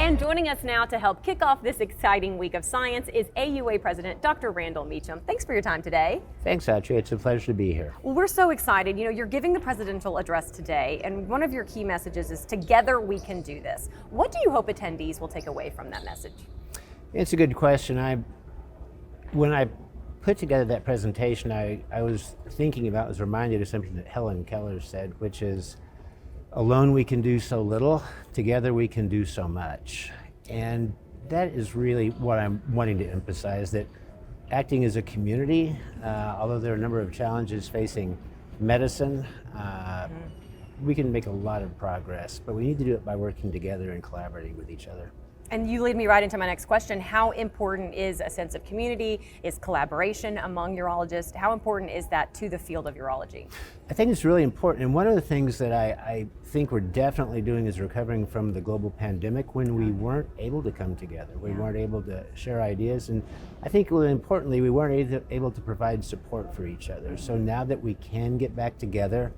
And joining us now to help kick off this exciting week of science is AUA President Dr. Randall Meacham. Thanks for your time today. Thanks, Audrey. It's a pleasure to be here. Well, we're so excited. You know, you're giving the presidential address today, and one of your key messages is together we can do this. What do you hope attendees will take away from that message? It's a good question. When I put together that presentation, I was thinking about, was reminded of something that Helen Keller said, which is, alone we can do so little, together we can do so much. And that is really what I'm wanting to emphasize, that acting as a community, although there are a number of challenges facing medicine, we can make a lot of progress, but we need to do it by working together and collaborating with each other. And you lead me right into my next question. How important is a sense of community, is collaboration among urologists? How important is that to the field of urology? I think it's really important. And one of the things that I think we're definitely doing is recovering from the global pandemic when we weren't able to come together. We weren't able to share ideas. And I think really importantly, we weren't able to provide support for each other. So now that we can get back together,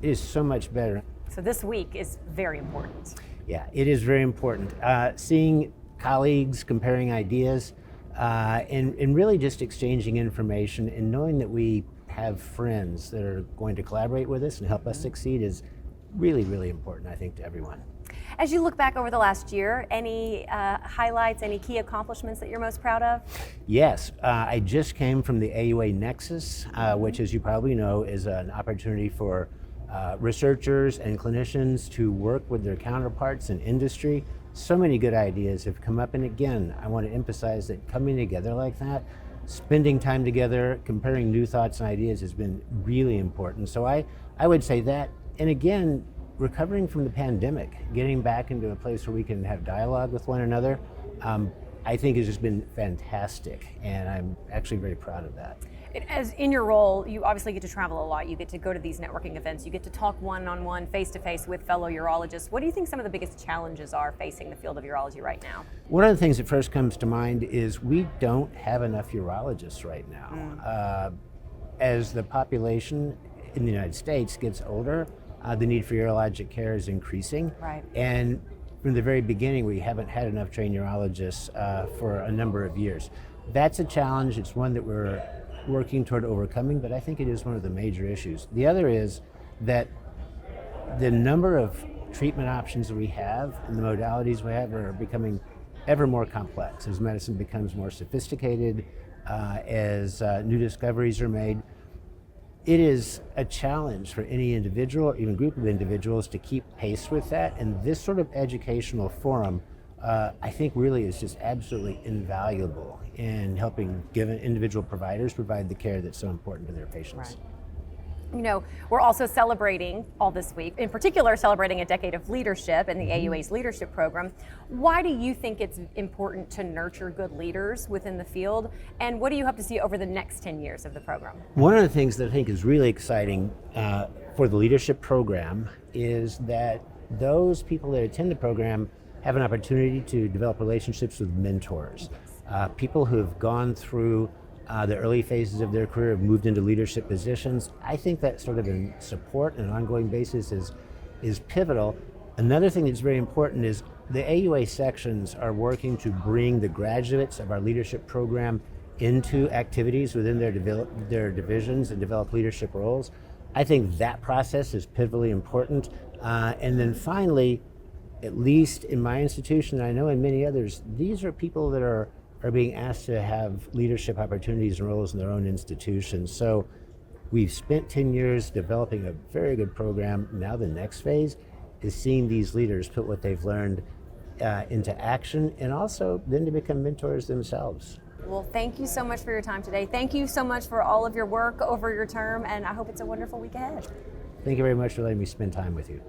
it is so much better. So this week is very important. Yeah, it is very important. Seeing colleagues, comparing ideas, and really just exchanging information and knowing that we have friends that are going to collaborate with us and help us succeed is really, really important, I think, to everyone. As you look back over the last year, any highlights, any key accomplishments that you're most proud of? Yes, I just came from the AUA Nexus, which, as you probably know, is an opportunity for researchers and clinicians to work with their counterparts in industry. So many good ideas have come up, and again, I want to emphasize that coming together like that, spending time together, comparing new thoughts and ideas has been really important. So I would say that, and again, recovering from the pandemic, getting back into a place where we can have dialogue with one another, I think has just been fantastic, and I'm actually very proud of that. As in your role, you obviously get to travel a lot. You get to go to these networking events. You get to talk one-on-one, face-to-face with fellow urologists. What do you think some of the biggest challenges are facing the field of urology right now? One of the things that first comes to mind is we don't have enough urologists right now. As the population in the United States gets older, the need for urologic care is increasing. Right. And from the very beginning, we haven't had enough trained urologists for a number of years. That's a challenge. It's one that we're working toward overcoming, but I think it is one of the major issues. The other is that the number of treatment options that we have and the modalities we have are becoming ever more complex as medicine becomes more sophisticated, as new discoveries are made. It is a challenge for any individual or even group of individuals to keep pace with that, and this sort of educational forum I think really is just absolutely invaluable in helping given individual providers provide the care that's so important to their patients. Right. You know, we're also celebrating all this week, in particular celebrating a decade of leadership in the AUA's leadership program. Why do you think it's important to nurture good leaders within the field, and what do you hope to see over the next 10 years of the program? One of the things that I think is really exciting for the leadership program is that those people that attend the program have an opportunity to develop relationships with mentors, people who have gone through the early phases of their career, have moved into leadership positions. I think that sort of in support on an ongoing basis is pivotal. Another thing that's very important is the AUA sections are working to bring the graduates of our leadership program into activities within their divisions and develop leadership roles. I think that process is pivotally important. And then finally, at least in my institution, and I know in many others, these are people that are being asked to have leadership opportunities and roles in their own institutions. So we've spent 10 years developing a very good program. Now the next phase is seeing these leaders put what they've learned into action, and also then to become mentors themselves. Well, thank you so much for your time today. Thank you so much for all of your work over your term, and I hope it's a wonderful week ahead. Thank you very much for letting me spend time with you.